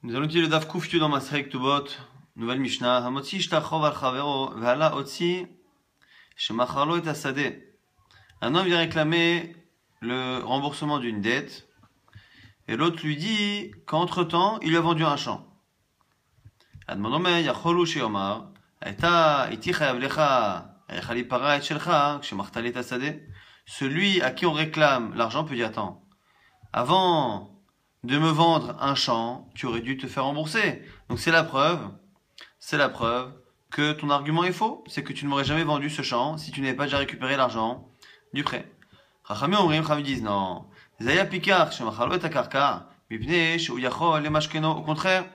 Nous allons utiliser le Daf Kuf Yud dans Masrek Tubot, nouvelle Mishnah. Hamotzi shtachov al chavero, ve'ala otzi shemacharlo et asadeh. Un homme vient réclamer le remboursement d'une dette, et l'autre lui dit qu'entre-temps, il lui a vendu un champ. Admonomé yacholu sheyomar, Aita iti chayav lecha, echali para et shelcha, kshemachtalet asadeh. Celui à qui on réclame l'argent peut dire attends, avant de me vendre un champ, tu aurais dû te faire rembourser. Donc c'est la preuve que ton argument est faux. C'est que tu ne m'aurais jamais vendu ce champ si tu n'avais pas déjà récupéré l'argent du prêt. Chachamim disent non. Zaya pikar shemachalo et akarka, mipnei sheu yachol le mashkeno. Au contraire,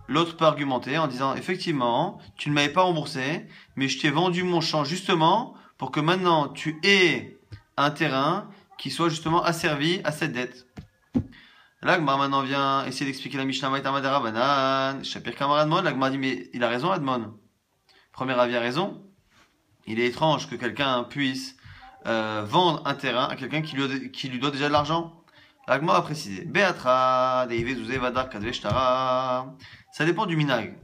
l'autre peut argumenter en disant effectivement, tu ne m'avais pas remboursé, mais je t'ai vendu mon champ justement pour que maintenant tu aies un terrain qui soit justement asservi à cette dette. Là, Gmar maintenant vient essayer d'expliquer la Mishnah Maïtama Derabanan. Shapir Kamar Admon. Là, Gmar dit, mais il a raison, Admon. Premier avis a raison. Il est étrange que quelqu'un puisse vendre un terrain à quelqu'un qui lui doit déjà de l'argent. Là, Gmar a précisé. Beatra, Deive, Zouze, Vadar, Kadve, Shtara. Ça dépend du minag.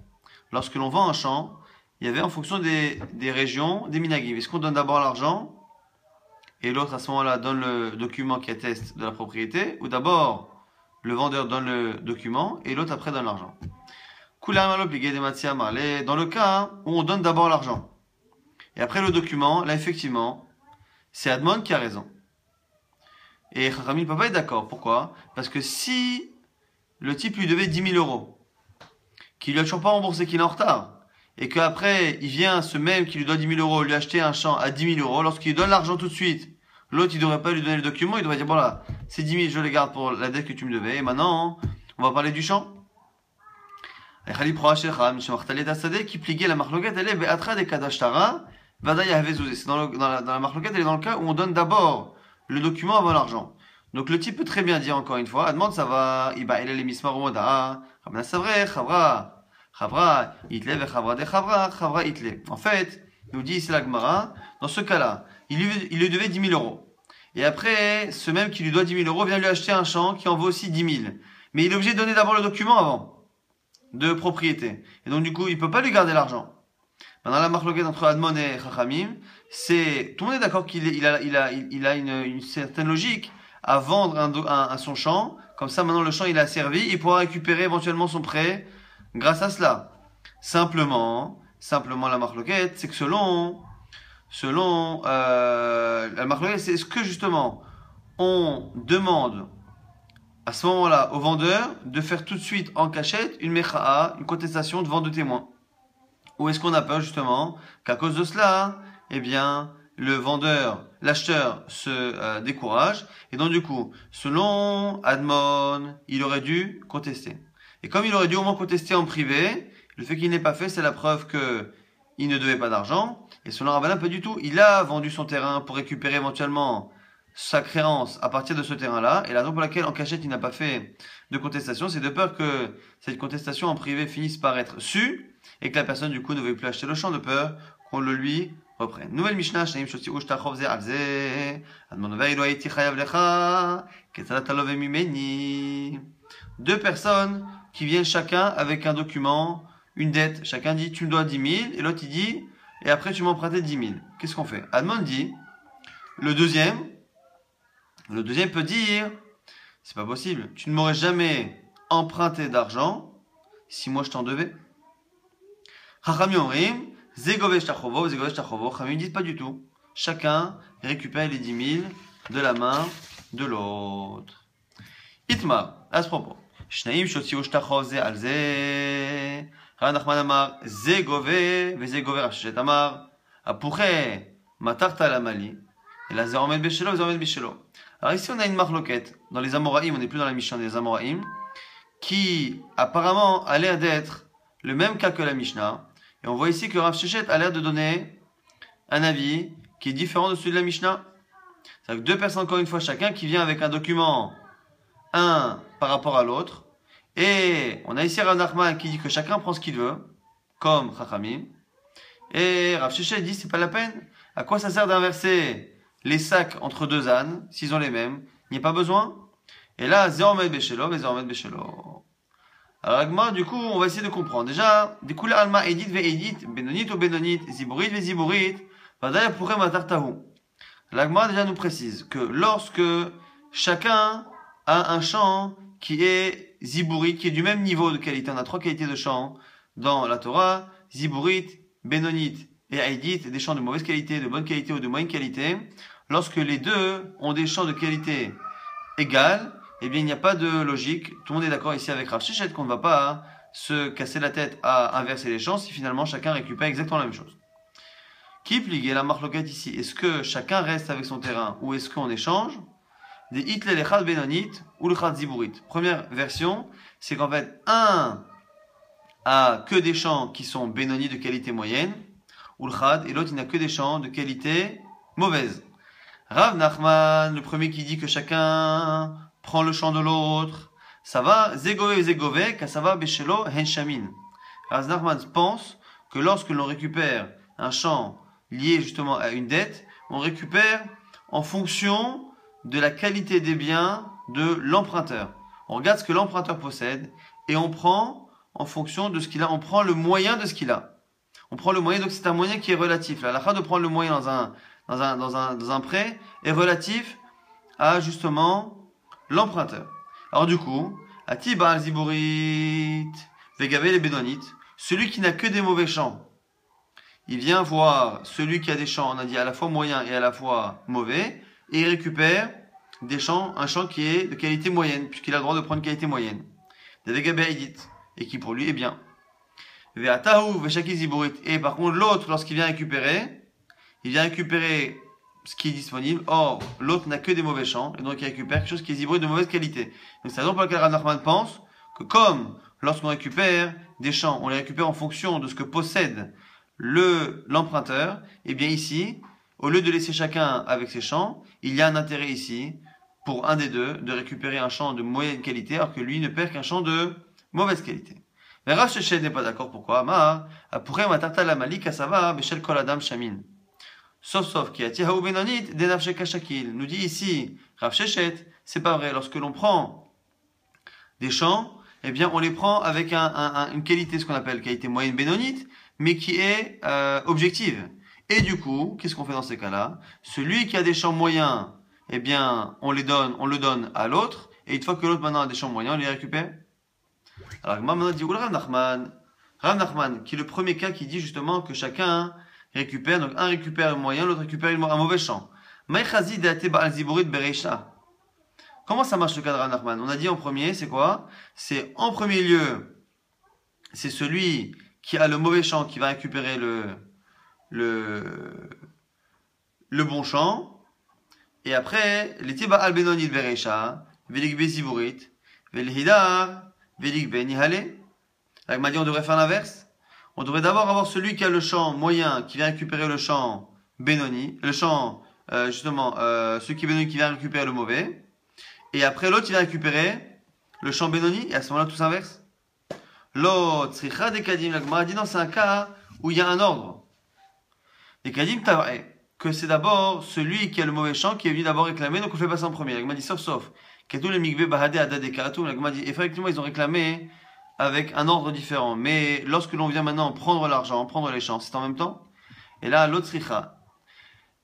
Lorsque l'on vend un champ, il y avait en fonction des régions, des minagim. Est-ce qu'on donne d'abord l'argent et l'autre à ce moment-là donne le document qui atteste de la propriété, ou d'abord le vendeur donne le document et l'autre après donne l'argent. Dans le cas où on donne d'abord l'argent et après le document, là effectivement, c'est Admon qui a raison. Et Chachamim ne peut pas être d'accord. Pourquoi? Parce que si le type lui devait 10 000 euros, qu'il lui a toujours pas remboursé, qu'il est en retard, et qu'après il vient ce même qui lui doit 10 000 euros lui acheter un champ à 10 000 euros, lorsqu'il lui donne l'argent tout de suite, l'autre, il ne devrait pas lui donner le document, il devrait dire, bon là, c'est 10 000, je les garde pour la dette que tu me devais, et maintenant, on va parler du champ. Qui pliguait la marloquette, elle est be'atra de kadashtara, vadaya havezuzé. C'est dans la marloquette, elle est dans le cas où on donne d'abord le document avant l'argent. Donc le type peut très bien dire encore une fois, demande ça va, iba elle est les mismar moda, ramna savre, chavra, itle ve chavra de chavra itle. En fait, nous dit ici la Gemara, dans ce cas-là, il lui devait 10 000 euros. Et après, ce même qui lui doit 10 000 euros vient lui acheter un champ qui en vaut aussi 10 000. Mais il est obligé de donner d'abord le document avant, de propriété. Et donc du coup, il peut pas lui garder l'argent. Maintenant, la marloquette entre Admon et Chachamim, c'est, tout le monde est d'accord qu'il a une certaine logique à vendre son champ. Comme ça, maintenant, le champ, il a servi, il pourra récupérer éventuellement son prêt grâce à cela. Simplement, la marloquette, c'est que selon la marloquette, c'est ce que justement on demande à ce moment-là au vendeur de faire tout de suite en cachette une mecha'a, une contestation devant deux témoins. Ou est-ce qu'on a peur justement qu'à cause de cela, eh bien, l'acheteur se décourage, et donc du coup, selon Admon, il aurait dû contester. Et comme il aurait dû au moins contester en privé, le fait qu'il n'ait pas fait, c'est la preuve que il ne devait pas d'argent. Et selon Rabbanan, pas du tout. Il a vendu son terrain pour récupérer éventuellement sa créance à partir de ce terrain-là. Et la raison pour laquelle, en cachette, il n'a pas fait de contestation, c'est de peur que cette contestation en privé finisse par être sue et que la personne, du coup, ne veuille plus acheter le champ, de peur qu'on le lui reprenne. Nouvelle Mishnah, Shnaim Shoti Ushtachov Ze Alze, Admon Ve'ilo Haiti Chayav Lecha, Ketzalat Alove Mimeni. Deux personnes qui viennent chacun avec un document, une dette. Chacun dit, tu me dois 10 000, et l'autre il dit, et après tu m'as emprunté 10 000. Qu'est-ce qu'on fait? Admon dit, le deuxième peut dire, c'est pas possible, tu ne m'aurais jamais emprunté d'argent si moi je t'en devais. Chachamim omrim, zegove shtachovo, Chachamim dit pas du tout. Chacun récupère les 10 000 de la main de l'autre. Itma, à ce propos. Shnaim shotziu shtachov ze al ze. Rav Nachman amar ze gove veze gove. Rav Sheshet amar apuche matarta la mali. Et là ze omed beshelo, ze omed beshelo. Alors ici on a une marloquette dans les Amoraïm, on n'est plus dans la Mishnah des Amoraïm, qui apparemment a l'air d'être le même cas que la Mishnah. Et on voit ici que Rav Sheshet a l'air de donner un avis qui est différent de celui de la Mishnah. C'est-à-dire que deux personnes encore une fois chacun qui vient avec un document, un par rapport à l'autre. Et on a ici Rav Nachman qui dit que chacun prend ce qu'il veut, comme Chachamim. Et Rav Sheshet dit c'est pas la peine. À quoi ça sert d'inverser les sacs entre deux ânes, s'ils ont les mêmes? Il n'y a pas besoin. Et là, Zéormed Béchelo, mais Zéormed Béchelo. Alors, Agma, du coup, on va essayer de comprendre. Déjà, des couleurs alma edit ve edit, benonit ou benonit, ziburit ve ziburit, vadaya pourrait matartahu. L'Agma déjà nous précise que lorsque chacun a un chant qui est ziburit, qui est du même niveau de qualité, on a 3 qualités de chant dans la Torah, ziburit, benonit et edit, des chants de mauvaise qualité, de bonne qualité ou de moyenne qualité. Lorsque les deux ont des chants de qualité égale, eh bien, il n'y a pas de logique. Tout le monde est d'accord ici avec Rav Sheshet qu'on ne va pas se casser la tête à inverser les champs si finalement chacun récupère exactement la même chose. Qui pligue la marloquette ici? Est-ce que chacun reste avec son terrain ou est-ce qu'on échange? Des hitle lechad benonit ou le chad ziburit. Première version, c'est qu'en fait, un a que des champs qui sont benonit de qualité moyenne, ou le chad, et l'autre il n'a que des champs de qualité mauvaise. Rav Nachman, le premier qui dit que chacun prend le champ de l'autre, ça va, zegove zegove, ka ça va, beshelo henshamin. Rav Nachman pense que lorsque l'on récupère un champ lié justement à une dette, on récupère en fonction de la qualité des biens de l'emprunteur. On regarde ce que l'emprunteur possède et on prend en fonction de ce qu'il a, on prend le moyen de ce qu'il a. On prend le moyen, donc c'est un moyen qui est relatif. La halakha de prendre le moyen dans un prêt est relatif à justement l'emprunteur. Alors du coup, Atiba al-Ziburit, Vegavé les Bédonites, celui qui n'a que des mauvais champs, il vient voir celui qui a des champs, on a dit à la fois moyen et à la fois mauvais, et il récupère des champs, un champ qui est de qualité moyenne, puisqu'il a le droit de prendre une qualité moyenne. Des Vegavé et qui pour lui est bien. Ve'atahu ve'shaki Ziburit. Et par contre, l'autre, lorsqu'il vient récupérer, il vient récupérer ce qui est disponible. Or, l'autre n'a que des mauvais champs, et donc il récupère quelque chose qui est ziburit de mauvaise qualité. Donc c'est la raison pour laquelle Rav Nachman pense que comme lorsqu'on récupère des champs, on les récupère en fonction de ce que possède l'emprunteur, et bien ici, au lieu de laisser chacun avec ses champs, il y a un intérêt ici, pour un des deux, de récupérer un champ de moyenne qualité, alors que lui ne perd qu'un champ de mauvaise qualité. Mais Rav Sheshet n'est pas d'accord. Pourquoi? Pourrait ma tarta la malik asava beshel kol adam shamin. Sauf qui a tihaou benonit denafshe kashakil. Nous dit ici Rav Sheshet, c'est pas vrai. Lorsque l'on prend des champs, eh bien on les prend avec une qualité, ce qu'on appelle qualité moyenne benonite, mais qui est objective. Et du coup, qu'est-ce qu'on fait dans ces cas-là? Celui qui a des champs moyens, eh bien on le donne à l'autre, et une fois que l'autre maintenant a des champs moyens, on les récupère. Alors maintenant dit Rav Nachman, qui est le premier cas qui dit justement que chacun récupère, donc un récupère le moyen, l'autre récupère un mauvais champ. Comment ça marche le cas de Rav Nachman? On a dit en premier, c'est quoi? C'est en premier lieu, c'est celui qui a le mauvais champ qui va récupérer le bon champ. Et après, les tiba al benonit bereisha, velik beziburit, velhidar, velik benihale. Avec m'a dit on devrait faire l'inverse. On devrait d'abord avoir celui qui a le champ moyen qui vient récupérer le champ benoni, le champ celui qui est benoni qui vient récupérer le mauvais. Et après l'autre il vient récupérer le champ benoni et à ce moment-là tout s'inverse. L'autre tzricha des kadim, la Gemara dit non, c'est un cas où il y a un ordre. Les kadim tavre, que c'est d'abord celui qui a le mauvais champ qui est venu d'abord réclamer, donc on fait passer en premier. La Gemara dit sauf. Katou le mikve bahade adade karatou. La Gemara dit effectivement ils ont réclamé avec un ordre différent. Mais lorsque l'on vient maintenant prendre l'argent, prendre les champs, c'est en même temps. Et là, l'autre tzricha.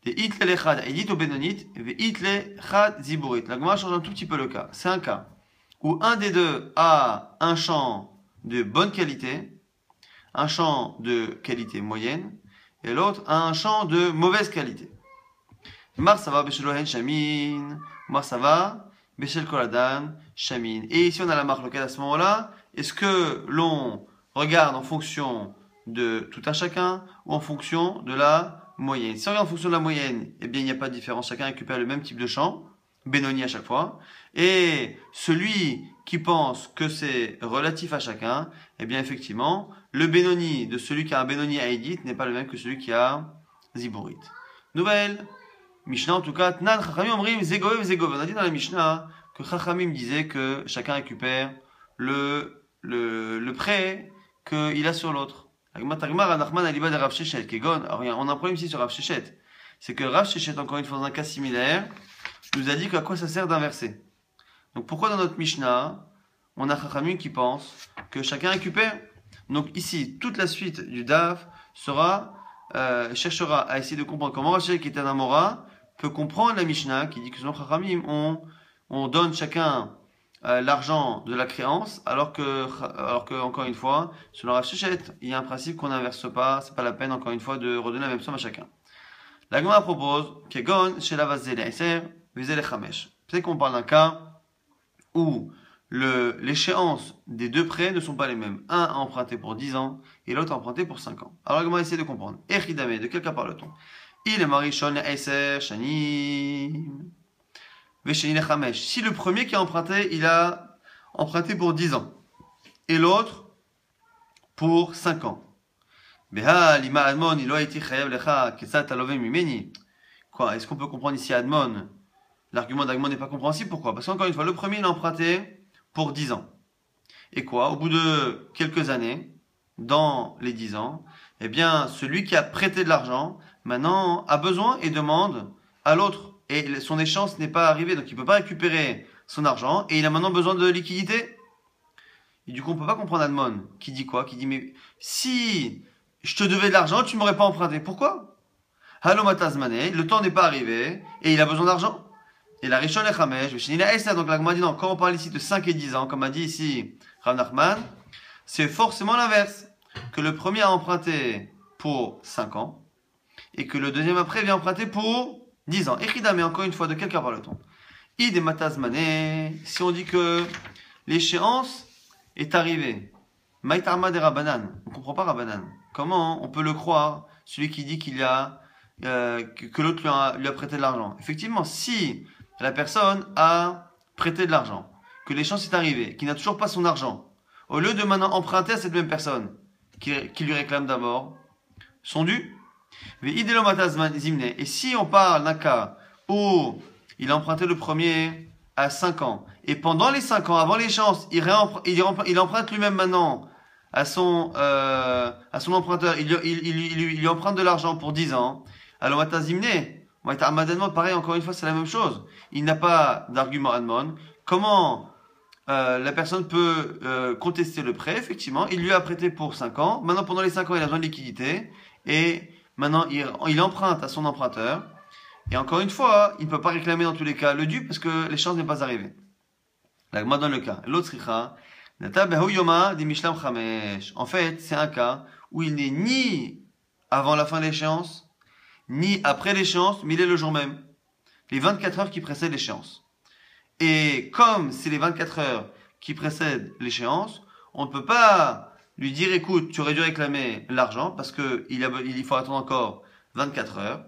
Des hitle lechad edit au benonit, ve hitle chad ziburit. La Gemara change un tout petit peu le cas. C'est un cas où un des deux a un champ de bonne qualité, un champ de qualité moyenne, et l'autre a un champ de mauvaise qualité. Mar ça va beshel ohen shamin, mar ça va beshel koladan shamin. Et ici on a la marque locale à ce moment-là. Est-ce que l'on regarde en fonction de tout un chacun ou en fonction de la moyenne? Si on regarde en fonction de la moyenne, eh bien il n'y a pas de différence. Chacun récupère le même type de champ, Benoni à chaque fois. Et celui qui pense que c'est relatif à chacun, eh bien effectivement, le Benoni de celui qui a un Benoni à Edith n'est pas le même que celui qui a Ziburit. Nouvelle Mishnah en tout cas, Tnan Chachamim Omrim Zegov Zegov. On a dit dans la Mishnah que Chachamim disait que chacun récupère le prêt qu'il a sur l'autre. On a un problème ici sur Rav Sheshet. C'est que Rav Sheshet, encore une fois, dans un cas similaire, nous a dit qu'à quoi ça sert d'inverser. Donc pourquoi dans notre Mishnah, on a Chachamim qui pense que chacun récupère. Donc ici, toute la suite du DAF cherchera à essayer de comprendre comment Rashi qui est un Amora peut comprendre la Mishnah qui dit que selon Chachamim, on donne chacun l'argent de la créance, alors que encore une fois, selon Rav Shechet, il y a un principe qu'on n'inverse pas, c'est pas la peine encore une fois de redonner la même somme à chacun. La Gemara propose Kegon Shela Vazel Eiser Vizel Chamesh. C'est qu'on parle d'un cas où l'échéance des deux prêts ne sont pas les mêmes. Un a emprunté pour 10 ans et l'autre a emprunté pour 5 ans. Alors, on va essayer de comprendre. Echidame, de quel cas parle-t-on? Il est marichon Eiser Shanim. Veshenine si le premier qui a emprunté, il a emprunté pour 10 ans, et l'autre pour 5 ans. Quoi, est-ce qu'on peut comprendre ici Admon? L'argument d'Admon n'est pas compréhensible, pourquoi? Parce qu'encore une fois, le premier il a emprunté pour 10 ans. Et quoi? Au bout de quelques années, dans les 10 ans, eh bien, celui qui a prêté de l'argent, maintenant, a besoin et demande à l'autre. Et son échéance n'est pas arrivée, donc il ne peut pas récupérer son argent, et il a maintenant besoin de liquidité. Et du coup, on ne peut pas comprendre Admon, qui dit quoi? Qui dit, mais si je te devais de l'argent, tu ne m'aurais pas emprunté. Pourquoi? Halo matazmane, le temps n'est pas arrivé, et il a besoin d'argent. Et la Rishon et Chamesh, donc la Gemara dit non, quand on parle ici de 5 et 10 ans, comme a dit ici Rav Nachman, c'est forcément l'inverse. Que le premier a emprunté pour 5 ans, et que le deuxième après vient emprunter pour 10 ans. Echida, mais encore une fois, de quel cas parle-t-on? Id et matazmane, si on dit que l'échéance est arrivée. Maïtarma de Rabbanan. On ne comprend pas Rabbanan. Comment on peut le croire, celui qui dit qu'il a, que l'autre lui a prêté de l'argent? Effectivement, si la personne a prêté de l'argent, que l'échéance est arrivée, qu'il n'a toujours pas son argent, au lieu de maintenant emprunter à cette même personne, qui lui réclame d'abord son dû, et si on parle d'un cas où il a emprunté le premier à 5 ans, et pendant les 5 ans, avant l'échéance, il emprunte lui-même maintenant à son emprunteur, il lui emprunte de l'argent pour 10 ans, alors pareil, encore une fois, c'est la même chose. Il n'a pas d'argument Admon. Comment la personne peut contester le prêt? Effectivement, il lui a prêté pour 5 ans. Maintenant, pendant les 5 ans, il a besoin de liquidité. Et maintenant, il emprunte à son emprunteur. Et encore une fois, il ne peut pas réclamer dans tous les cas le dû parce que l'échéance n'est pas arrivée. La Gemara donne le cas. L'autre en fait, c'est un cas où il n'est ni avant la fin de l'échéance, ni après l'échéance, mais il est le jour même. Les 24 heures qui précèdent l'échéance. Et comme c'est les 24 heures qui précèdent l'échéance, on ne peut pas lui dire, écoute, tu aurais dû réclamer l'argent parce il faut attendre encore 24 heures.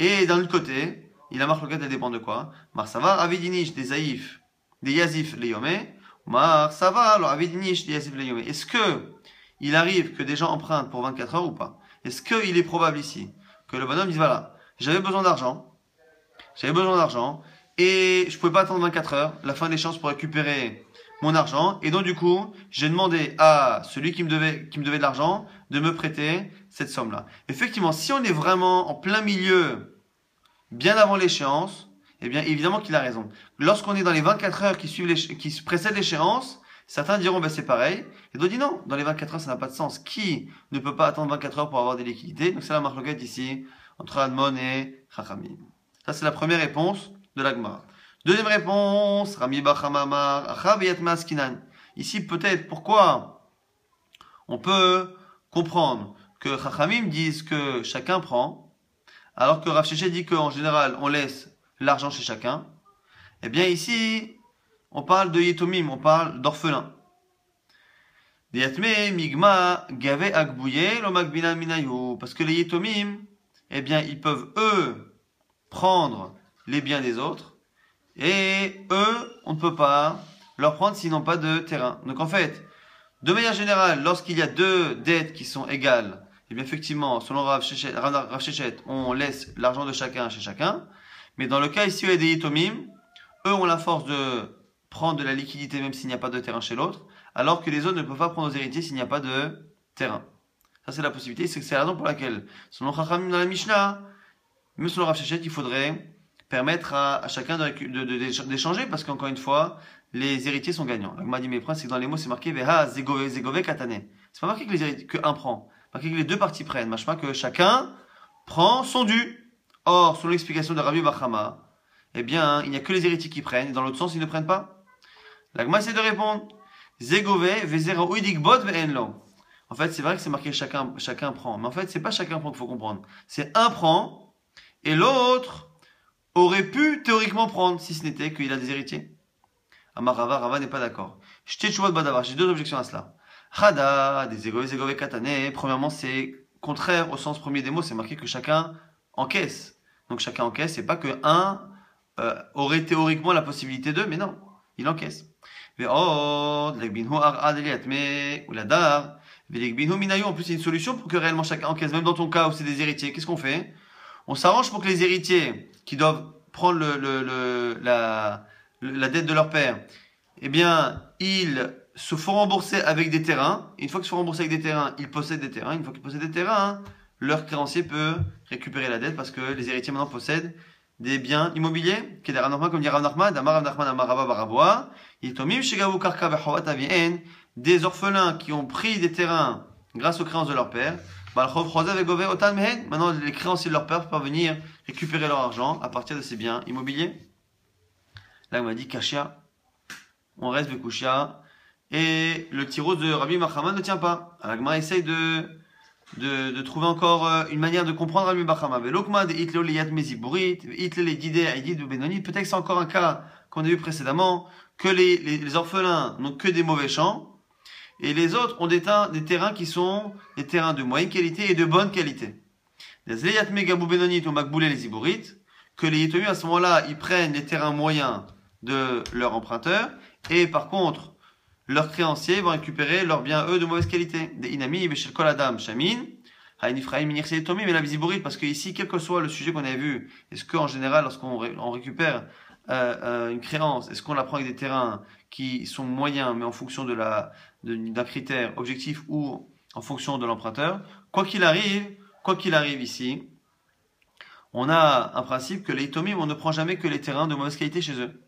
Et d'un autre côté, il a marqué elle dépend de quoi? Mar Savar, Avidinish, des Aïf, des Yazif, les Yomé. Mar Savar, alors Avidinish, des Yazif, les Yomé. Est-ce que il arrive que des gens empruntent pour 24 heures ou pas? Est-ce qu'il est probable ici que le bonhomme dise, voilà, j'avais besoin d'argent, et je pouvais pas attendre 24 heures, la fin de l'échéance pour récupérer mon argent, et donc du coup, j'ai demandé à celui qui me devait de l'argent de me prêter cette somme-là. Effectivement, si on est vraiment en plein milieu, bien avant l'échéance, eh bien évidemment qu'il a raison. Lorsqu'on est dans les 24 heures qui précèdent l'échéance, certains diront ben c'est pareil, et d'autres disent non, dans les 24 heures ça n'a pas de sens. Qui ne peut pas attendre 24 heures pour avoir des liquidités? Donc c'est la marloquette ici entre Admon et Chachamim. Ça c'est la première réponse de la Gemara. Deuxième réponse, Rami Bachamamar, Achaviyat Maskinan. Ici peut-être pourquoi on peut comprendre que Chachamim disent que chacun prend, alors que Rav Shechet dit qu'en général on laisse l'argent chez chacun. Eh bien ici, on parle de Yetomim, on parle d'orphelins. Migma Gave Agbouye Lomakbinan Minayu. Parce que les Yetomim, eh bien ils peuvent eux prendre les biens des autres. Et eux, on ne peut pas leur prendre s'ils n'ont pas de terrain. Donc en fait, de manière générale, lorsqu'il y a deux dettes qui sont égales, eh bien effectivement, selon Rav Shechet, on laisse l'argent de chacun chez chacun. Mais dans le cas ici où il y a des Yetomim, eux ont la force de prendre de la liquidité même s'il n'y a pas de terrain chez l'autre, alors que les autres ne peuvent pas prendre aux héritiers s'il n'y a pas de terrain. Ça c'est la possibilité, c'est la raison pour laquelle, selon Chachamim dans la Mishnah, même selon Rav Shechet, il faudrait permettre à chacun d'échanger, parce qu'encore une fois, les héritiers sont gagnants. L'agma dit, mais le problème, c'est que dans les mots, c'est marqué Veha zegove zegove katane. C'est pas marqué que les héritiers, que un prend. C'est marqué que les deux parties prennent. Machma que chacun prend son dû. Or, selon l'explication de Rabbi Bachama, eh bien, il n'y a que les héritiers qui prennent, et dans l'autre sens, ils ne prennent pas. L'agma essaie de répondre. Zegove vezera uidik bot ve'enlo. En fait, c'est vrai que c'est marqué chacun prend. Mais en fait, c'est pas chacun prend qu'il faut comprendre. C'est un prend, et l'autre aurait pu théoriquement prendre, si ce n'était qu'il a des héritiers. Amar Rava n'est pas d'accord. J'ai deux objections à cela. Chada, des zegove katane. Premièrement, c'est contraire au sens premier des mots, c'est marqué que chacun encaisse. Donc chacun encaisse, c'est pas que un aurait théoriquement la possibilité de, mais non, il encaisse. En plus, il y a une solution pour que réellement chacun encaisse, même dans ton cas où c'est des héritiers. Qu'est-ce qu'on fait? On s'arrange pour que les héritiers qui doivent prendre la dette de leur père, eh bien, ils se font rembourser avec des terrains. Une fois qu'ils se font rembourser avec des terrains, ils possèdent des terrains. Une fois qu'ils possèdent des terrains, leur créancier peut récupérer la dette parce que les héritiers maintenant possèdent des biens immobiliers. Comme dit Rav Nachman, des orphelins qui ont pris des terrains grâce aux créances de leur père. Maintenant, les créanciers de leur père peuvent venir récupérer leur argent à partir de ces biens immobiliers. Là, on m'a dit Kashia. On reste Vekushia. Et le tiro de Rabbi Bachama ne tient pas. L'agma essaye de trouver encore une manière de comprendre Rabbi Bachama. Peut-être que c'est encore un cas qu'on a vu précédemment, que les orphelins n'ont que des mauvais champs, et les autres ont des terrains qui sont des terrains de moyenne qualité et de bonne qualité. Que les Yitomi, à ce moment-là, ils prennent les terrains moyens de leur emprunteur, et par contre, leurs créanciers vont récupérer leurs biens, eux, de mauvaise qualité. Des inami, beshel kol adam, shamin, ha'inifraim, minir seitomi, mais la visibourite, parce que ici, quel que soit le sujet qu'on avait vu, est-ce qu'en général, lorsqu'on récupère une créance, est-ce qu'on la prend avec des terrains qui sont moyens, mais en fonction d'un critère objectif ou en fonction de l'emprunteur? Quoi qu'il arrive ici, on a un principe que les itomim, on ne prend jamais que les terrains de mauvaise qualité chez eux.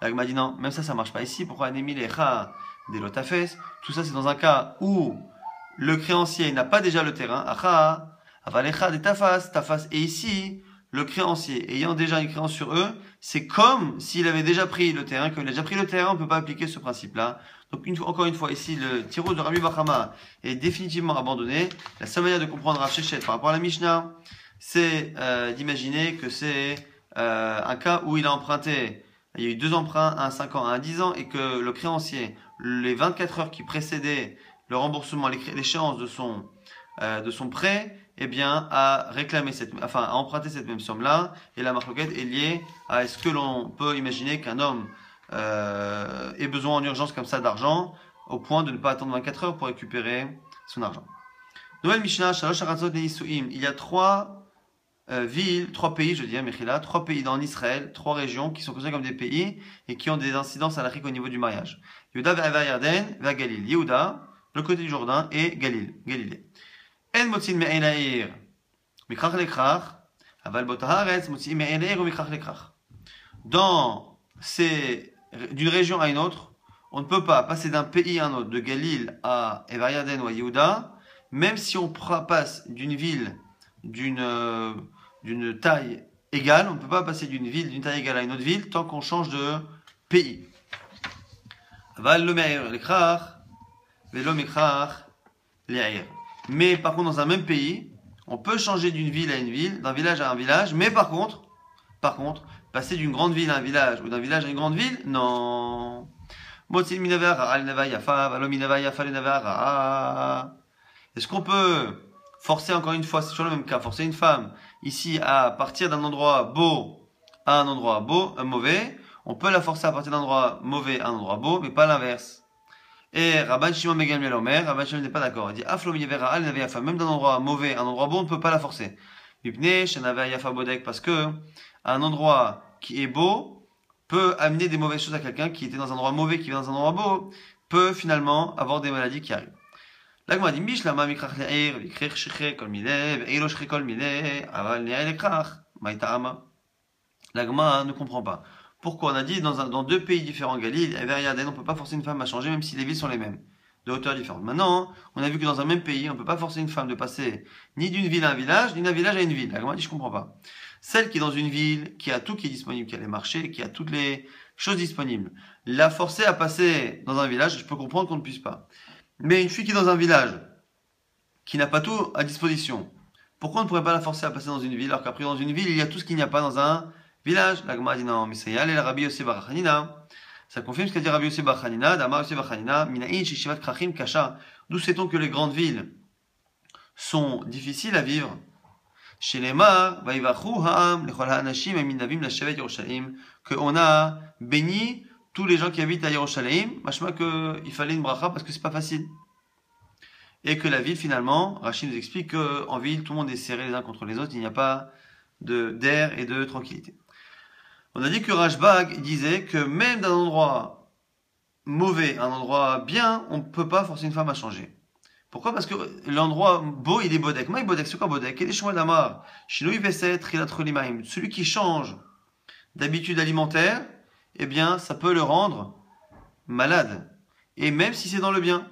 L'agma dit non, même ça marche pas ici. Pourquoi Anemi lecha des lotafes? Tout ça, c'est dans un cas où le créancier n'a pas déjà le terrain. Acha, avalecha des tafas. Et ici, le créancier ayant déjà une créance sur eux, c'est comme s'il avait déjà pris le terrain. Comme il a déjà pris le terrain, on ne peut pas appliquer ce principe-là. Donc, encore une fois, ici, le tiro de Rabbi Bachama est définitivement abandonné. La seule manière de comprendre Rav Shechet par rapport à la Mishnah, c'est d'imaginer que c'est un cas où il a emprunté. Il y a eu 2 emprunts, un à 5 ans, un à 10 ans, et que le créancier, les 24 heures qui précédaient le remboursement, l'échéance de son prêt, eh bien, a emprunté cette même somme-là. Et la marloquette est liée à est-ce que l'on peut imaginer qu'un homme ait besoin en urgence comme ça d'argent, au point de ne pas attendre 24 heures pour récupérer son argent. Nouvelle Mishnah, Shalosh Aratzot Neisuim. Il y a 3 pays, je dis, Mechila, 3 pays dans Israël, 3 régions qui sont considérées comme des pays et qui ont des incidences à l'Afrique au niveau du mariage. Yehuda ve'Ava Yarden ve'a Galil. Yehuda, le côté du Jourdain, et Galilée. En motzin me'en ha'ir, mikrach lekrach, aval bot haaretz motzin me'en ha'ir ou mikrach lekrach. D'une région à une autre, on ne peut pas passer d'un pays à un autre, de Galil à Eva Yarden ou à Yehuda, même si on passe d'une ville d'une taille égale, on ne peut pas passer d'une taille égale à une autre ville tant qu'on change de pays. Mais par contre, dans un même pays, on peut changer d'une ville à une ville, d'un village à un village, mais par contre, passer d'une grande ville à un village ou d'un village à une grande ville, non. Est-ce qu'on peut forcer, encore une fois, c'est toujours le même cas, forcer une femme ici à partir d'un endroit beau à un endroit mauvais? On peut la forcer à partir d'un endroit mauvais à un endroit beau, mais pas l'inverse. Et Rabban Shimon ben Gamliel Omer, Rabban Shimon n'est pas d'accord. Il dit Aflo miyavera al nave yafa, même d'un endroit mauvais à un endroit beau, on ne peut pas la forcer. Mipne shenave yafa bodek, parce que un endroit qui est beau peut amener des mauvaises choses à quelqu'un qui était dans un endroit mauvais, qui vient dans un endroit beau, peut finalement avoir des maladies qui arrivent. L'agma dit Mishlama mikrach le'ir, vikrech shechre kol mileh, ve'ilo shechre kol mileh, aval ne'er lekrach, maïta'ama. L'agma ne comprend pas. Pourquoi? On a dit dans deux pays différents, Galil et Veriaden, on ne peut pas forcer une femme à changer même si les villes sont les mêmes, de hauteur différente. Maintenant, on a vu que dans un même pays, on ne peut pas forcer une femme de passer ni d'une ville à un village, ni d'un village à une ville. La Gemara dit, je comprends pas. Celle qui est dans une ville, qui a tout qui est disponible, qui a les marchés, qui a toutes les choses disponibles, la forcer à passer dans un village, je peux comprendre qu'on ne puisse pas. Mais une fille qui est dans un village, qui n'a pas tout à disposition, pourquoi on ne pourrait pas la forcer à passer dans une ville, alors qu'après dans une ville, il y a tout ce qu'il n'y a pas dans un village? La Gemara dit non, mais ça y est, allez, la Rabbi Yossi bar Hanina. Ça confirme ce qu'a dit Rabbi Yossi bar Hanina, Damar Yossi bar Hanina, Minaïn, Shishivat Krachim, Kasha. D'où sait-on que les grandes villes sont difficiles à vivre? Chez les Mar, Vaivachu Ha'am, Lechol Ha'anashim, et Minavim, la Shevet Yerushalayim, qu'on a béni tous les gens qui habitent à Yerushalayim, machma qu'il fallait une bracha parce que c'est pas facile. Et que la ville, finalement, Rachid nous explique qu'en ville, tout le monde est serré les uns contre les autres, il n'y a pas d'air et de tranquillité. On a dit que Rashbag disait que même d'un endroit mauvais, un endroit bien, on ne peut pas forcer une femme à changer. Pourquoi? Parce que l'endroit beau, il est bodek. Maï bodek, c'est quoi bodek? Et les chouans d'amar, shinoi veset, trilat cholimaim. Celui qui change d'habitude alimentaire, eh bien, ça peut le rendre malade. Et même si c'est dans le bien.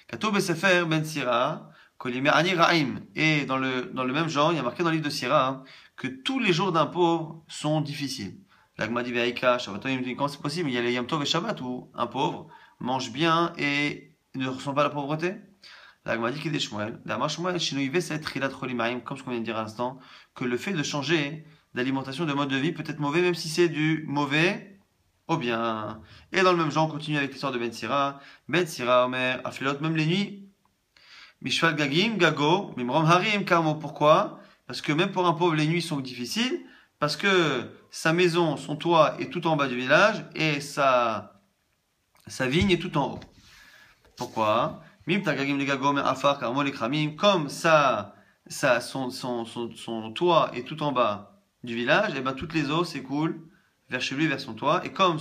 Kato besefer ben sira, kolimer ani ra'im. Et dans le même genre, il y a marqué dans le livre de Sira que tous les jours d'un pauvre sont difficiles. L'agma dit ve'aika, Shabbaton, comment c'est possible? Il y a les Yom Tov et Shabbat où un pauvre mange bien et ne ressent pas la pauvreté. L'agma dit qu'il est Shmuel. L'agma Shmuel, shinoïve, c'est trilat cholimaim, comme ce qu'on vient de dire à l'instant, que le fait de changer d'alimentation, de mode de vie peut être mauvais, même si c'est du mauvais au bien. Et dans le même genre, on continue avec l'histoire de Ben Sira. Ben Sira, Omer, Afilot, même les nuits. Mishval Gagim, Gago, Mimrom Harim, Karmo. Pourquoi? Parce que même pour un pauvre, les nuits sont difficiles. Parce que sa maison, son toit est tout en bas du village et sa vigne est tout en haut. Pourquoi? Mim Tagagim les Gago, mais Afar, Karmo les Kramim. Comme son toit est tout en bas du village, et ben toutes les eaux s'écoulent vers chez lui, vers son toit. Et comme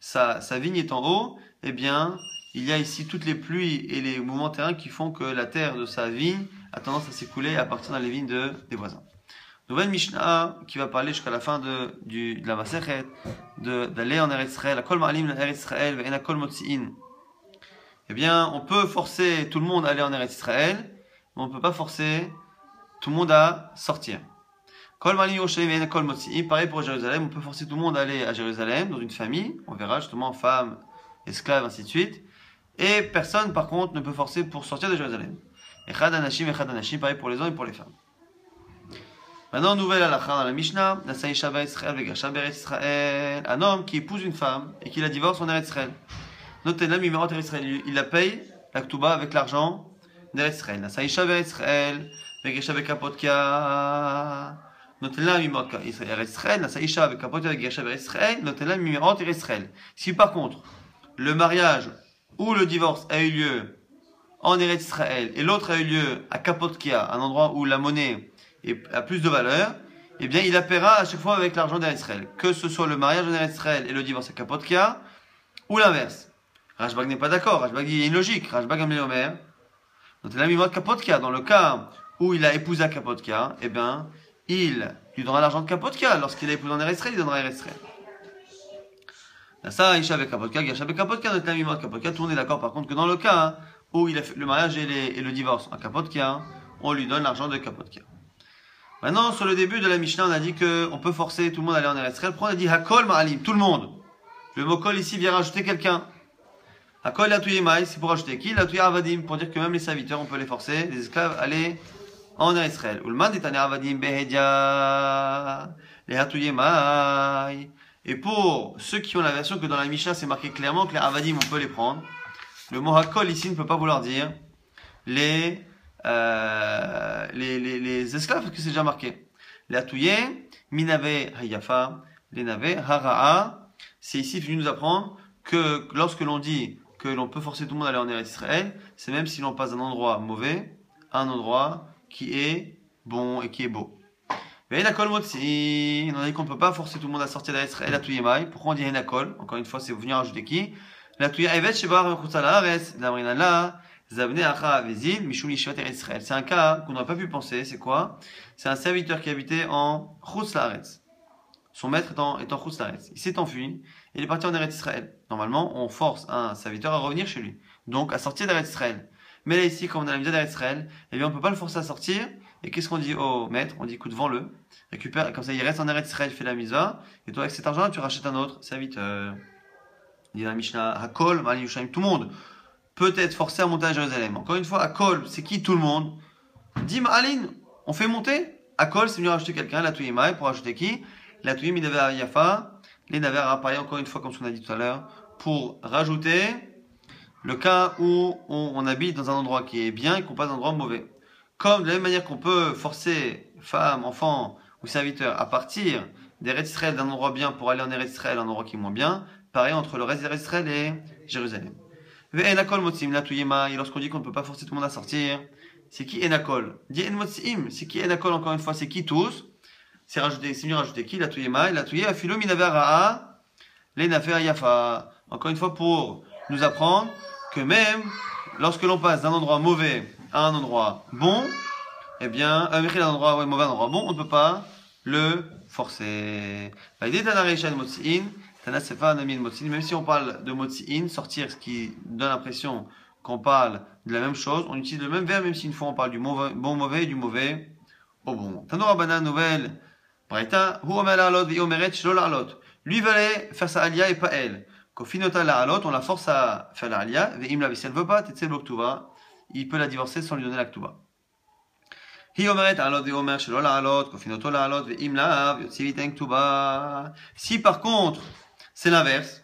sa vigne est en haut, eh bien, il y a ici toutes les pluies et les mouvements terrains qui font que la terre de sa vigne a tendance à s'écouler et à partir dans les vignes des voisins. Nouvelle Mishnah qui va parler jusqu'à la fin de la Masechet, d'aller en Eretz Israël, Akol Ma'alim Eretz Israël, Ve'en Akol Motzi'in. Eh bien, on peut forcer tout le monde à aller en Eretz Israël, mais on ne peut pas forcer tout le monde à sortir. Kol Ma'alim Yerushalayim, Ve'en Akol Motzi'in. Pareil pour Jérusalem, on peut forcer tout le monde à aller à Jérusalem, dans une famille, on verra justement femmes, esclaves, ainsi de suite. Et personne, par contre, ne peut forcer pour sortir de Jérusalem. Echad Anashim, pareil pour les hommes et pour les femmes. Maintenant, nouvelle halakha dans la Mishnah, un homme qui épouse une femme et qui la divorce en Eretz Israël. Il la paye, la Ktuba, avec l'argent d'Eretz Israël. Si par contre, le mariage ou le divorce a eu lieu en Eretz Israël et l'autre a eu lieu à Kapotkia, un endroit où la monnaie a plus de valeur, eh bien il la paiera à chaque fois avec l'argent d'Eretz Israël. Que ce soit le mariage en Eretz Israël et le divorce à Kapotkia, ou l'inverse. Rashbag n'est pas d'accord. Rashbag dit il y a une logique. Rashbag Amel Omer, dans le cas où il a épousé à Kapotkia, eh bien il lui donnera l'argent de Kapotkia. Lorsqu'il a épousé en Eretz Israël, il donnera Eretz Israël. Ça, Isha avec Kapotkia, Gasha avec Kapotkia, notre ami Kapotkia, tout le monde est d'accord par contre que dans le cas où il a fait le mariage et le divorce à Kapotkia, on lui donne l'argent de Kapotkia. Maintenant, sur le début de la Mishnah, on a dit qu'on peut forcer tout le monde à aller en Eretz Israël. Pourquoi on a dit Hakol Ma'alim, tout le monde? Le mot Kol ici vient rajouter quelqu'un. Hakol Latouye Maï, c'est pour rajouter qui? Latouye Avadim, pour dire que même les serviteurs, on peut les forcer, les esclaves, à aller en Eretz Israël. Ulman dit Avadim Behedia, les Hatouye Maï. Et pour ceux qui ont la version que dans la Mishnah, c'est marqué clairement que les Avadim, on peut les prendre. Le mot Hakol ici ne peut pas vouloir dire les esclaves, parce que c'est déjà marqué. Les Atouye, Minave Hayafa, les Nave Hara'a. C'est ici venu nous apprendre que lorsque l'on dit que l'on peut forcer tout le monde à aller en Eretz Israël, c'est même si l'on passe d'un endroit mauvais à un endroit qui est bon et qui est beau. Mais Henakol Motzi, on a dit qu'on ne peut pas forcer tout le monde à sortir d'Eretz Israël à Touyemai. Pourquoi on dit Henakol? Encore une fois, c'est venir rajouter qui? La Touya Evet Shebar Mechutza Laaretz, Damrinala. C'est un cas qu'on n'aurait pas pu penser, c'est quoi? C'est un serviteur qui habitait en Chutz Laaretz. son maître est en Khoutzlaretz. Il s'est enfui, il est parti en Eretz Israël. Normalement, on force un serviteur à revenir chez lui, donc à sortir d'Eretz Israël. Mais là, ici, comme on a la mitzvah d'Eretz Israël, eh bien, on peut pas le forcer à sortir. Et qu'est-ce qu'on dit au maître? On dit, écoute, vends-le, récupère, comme ça, il reste en Eretz Israël, fait la mitzvah, et toi, avec cet argent, tu rachètes un autre serviteur. Il dit la Mishnah, Hakol, Mal Yushaim, tout le monde peut être forcé à monter à Jérusalem. Encore une fois, Hakol, c'est qui tout le monde? Dim Alin, on fait monter. Hakol, c'est venir rajouter quelqu'un, la Tuyima, pour rajouter qui? La Tuyim, il avait à Yafa, les Naver à pareil, encore une fois, comme on a dit tout à l'heure, pour rajouter le cas où on habite dans un endroit qui est bien et qu'on passe dans un endroit mauvais. Comme de la même manière qu'on peut forcer femmes, enfants ou serviteurs à partir d'Eretz Israël d'un endroit bien pour aller en Eretz Israël, un endroit qui est moins bien, pareil entre le reste d'Eretz Israël et Jérusalem. Ve'enakol motzim la tuyema, et lorsqu'on dit qu'on ne peut pas forcer tout le monde à sortir, c'est qui enakol? Dit en motzim, c'est qui enakol encore une fois, c'est qui tous? C'est mieux rajouter qui? La tuyema, et la tuyema filo minaver ra'a, les nafer yafa. Encore une fois pour nous apprendre que même lorsque l'on passe d'un endroit mauvais à un endroit bon, eh bien, d'un endroit mauvais à un endroit bon, on ne peut pas le forcer. Même si on parle de motzi'in, sortir, ce qui donne l'impression qu'on parle de la même chose, on utilise le même verbe, même si une fois on parle du mauvais, bon mauvais et du mauvais au bon. Tanora Bana, nouvelle, Braïta, Hu Omer La'alot, Ve'i Omeret, Shlo La'alot. Lui valait faire sa alia et pas elle. Kofinota La'alot, on la force à faire la alia, Ve'im la, si elle veut pas, Tetzel Boktuva, il peut la divorcer sans lui donner la ktuva. Hi Omeret La'alot, Ve'i Omer, Shlo La'alot, Kofinoto La'alot, Ve'im la, Ve'yotzi Viten ktuva. Si par contre, c'est l'inverse,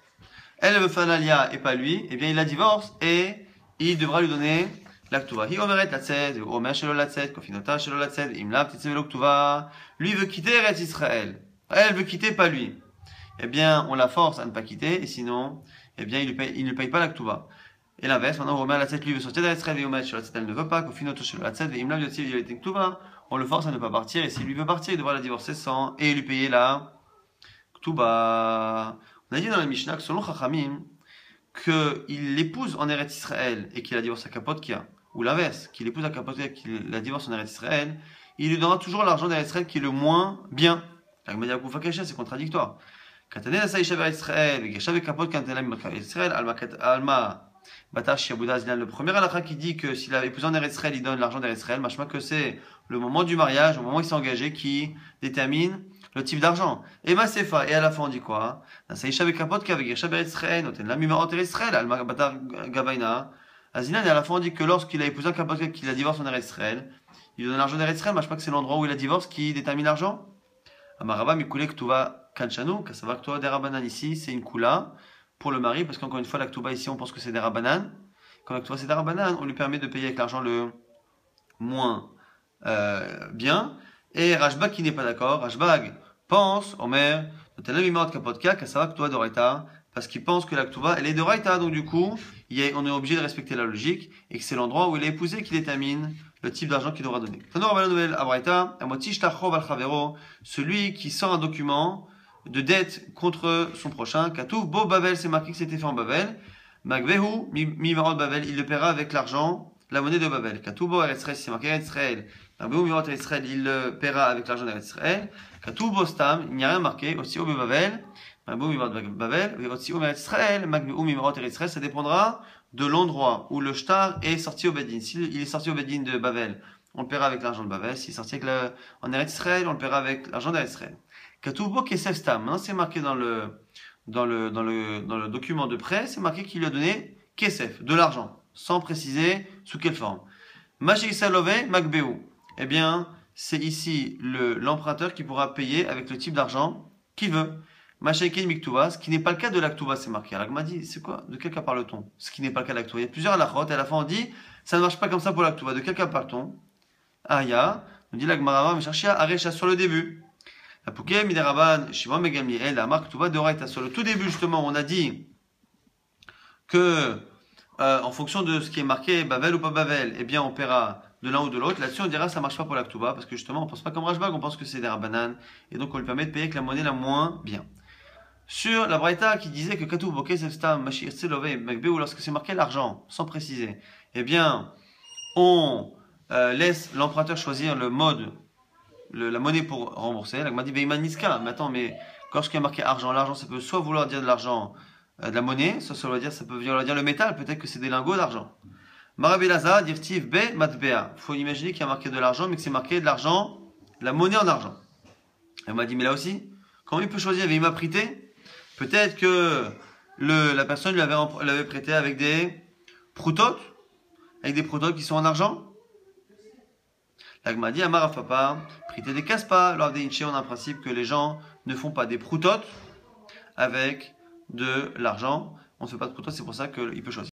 elle veut faire l'alia et pas lui, eh bien il la divorce et il devra lui donner la ktuva. Hi Omeret Latzed, Ve'i Omer, Shlo Latzed, Kofinota Shlo Latzed, Ve'im la, Tetzel Boktuva. Lui veut quitter Eretz Israël. Elle veut quitter, pas lui. Eh bien, on la force à ne pas quitter, et sinon, eh bien, il ne paye pas la ktuva. Et l'inverse, maintenant, Romain la tête, lui veut sortir d'Eretz Israël, et Omer, elle ne veut pas, Kofinoto Shelo la tête, et Imlam Yotzi, il était ktuva. On le force à ne pas partir, et s'il lui veut partir, il devra la divorcer sans, et lui payer la ktuva. On a dit dans la Mishnah que selon Chachamim, qu'il l'épouse en Eretz Israël, et qu'il la divorce à Kapotkia, ou l'inverse, qu'il épouse à Kapotkia, qu'il la divorce en Eretz Israël, il lui donnera toujours l'argent d'Eretz Israël qui est le moins bien. C'est contradictoire. Katane la saïcha vers Israël, Geshav et Kapot Kantela Israël, Alma Batash Yaboudaz, le premier halakha qui dit que s'il a épousé en Eretz Israël, il donne l'argent d'Eretz Israël, machma que c'est le moment du mariage, au moment où il s'est engagé, qui détermine le type d'argent. Et Masefa, et à la fin on dit quoi? La saïcha avec Kapot avec Geshav vers Israël, noten la mimorot Israël, Alma Batar Gabaina. Azinan, et à la fin on dit que lorsqu'il a épousé un Kapot qu'il a divorcé en Eretz Israël, il donne l'argent d'Eretz Israël, machma que c'est l'endroit où il a divorce qui détermine l'argent. Amaraba Mikule Ktuva Kanchanu, qu'à savoir que toi, des rabanan ici, c'est une kula pour le mari, parce qu'encore une fois, la ktuva ici, on pense que c'est des rabanan. Quand la ktuva c'est des rabanan, on lui permet de payer avec l'argent le moins bien. Et Rashbag qui n'est pas d'accord, Rashbag pense, Omer, qu'à savoir que toi, d'Oraita, parce qu'il pense que la ktuva, elle est d'Oraita, donc du coup, on est obligé de respecter la logique, et que c'est l'endroit où il est épousé qui détermine le type d'argent qu'il devra donner. Celui qui sort un document de dette contre son prochain, Katouf, Bo Babel, c'est marqué que c'était fait en Babel, Magvehu, Mimarot Babel, il le paiera avec l'argent, la monnaie de Babel. Katouf, Bo Eretz Israël, c'est marqué Eretz Israël, Magvehu, Mimarot Eretz Israël, il le paiera avec l'argent d'Eretz Israël. Katouf, Bo Stam, il n'y a rien marqué, aussi au Babel, Magvehu, Mimarot Babel, et aussi au Eretz Israël, Magvehu, Mimarot Eretz Israël, ça dépendra de l'endroit où le shtar est sorti au Bedin. S'il est sorti au Bedin de Babel, on le paiera avec l'argent de Babel. S'il est sorti en Eretz Israël, on le paiera avec l'argent d'Eretz Israël. Katoubo Kesef Stam. Maintenant, c'est marqué dans le document de prêt, c'est marqué qu'il lui a donné Kesef, de l'argent, sans préciser sous quelle forme. Mashisalove Magbeu. Eh bien, c'est ici l'emprunteur qui pourra payer avec le type d'argent qu'il veut. Mashaiken Miktuva, ce qui n'est pas le cas de l'Aktuva, c'est marqué. Alors, m'a dit, c'est quoi? De quel cas parle-t-on? Ce qui n'est pas le cas de l'Aktuva. Il y a plusieurs halachot, et à la fin on dit, ça ne marche pas comme ça pour l'Aktuva. De quel cas parle-t-on? Aya, on dit l'Agmarama, mais chercher à Arecha sur le début. La Pouké, Mideraban, Shimon Megamliel, la marque Tuva de Oraita. Sur le tout début, justement, on a dit que, en fonction de ce qui est marqué, Bavel ou pas Bavel, eh bien, on paiera de l'un ou de l'autre. Là-dessus, on dira, ça marche pas pour l'Aktuva, parce que justement, on pense pas comme Rashbag, on pense que c'est des Rabanan, et donc on lui permet de payer avec la monnaie la moins bien. Sur la Braïta qui disait que Katou Boké Sefstam Mashir Tselove Magbeu, lorsque c'est marqué l'argent, sans préciser, eh bien, on laisse l'emprunteur choisir le mode, la monnaie pour rembourser. Là, m'a dit Veiman Niska. Mais attends, mais Lorsqu'il y a marqué argent, l'argent, ça peut soit vouloir dire de l'argent, de la monnaie, soit ça peut vouloir dire le métal, peut-être que c'est des lingots d'argent. Marabelaza, dirtiv be matbea. Il faut imaginer qu'il y a marqué de l'argent, mais que c'est marqué de l'argent, de la monnaie en argent. Elle m'a dit, mais là aussi, comment il peut choisir? Il m'a prêté. Peut-être que la personne lui l'avait prêté avec des proutotes, qui sont en argent. L'agma dit, Amarafapa, prêter des casse-pas. Lors des Inché, on a un principe que les gens ne font pas des proutotes avec de l'argent. On ne fait pas de proutotes, c'est pour ça qu'il peut choisir.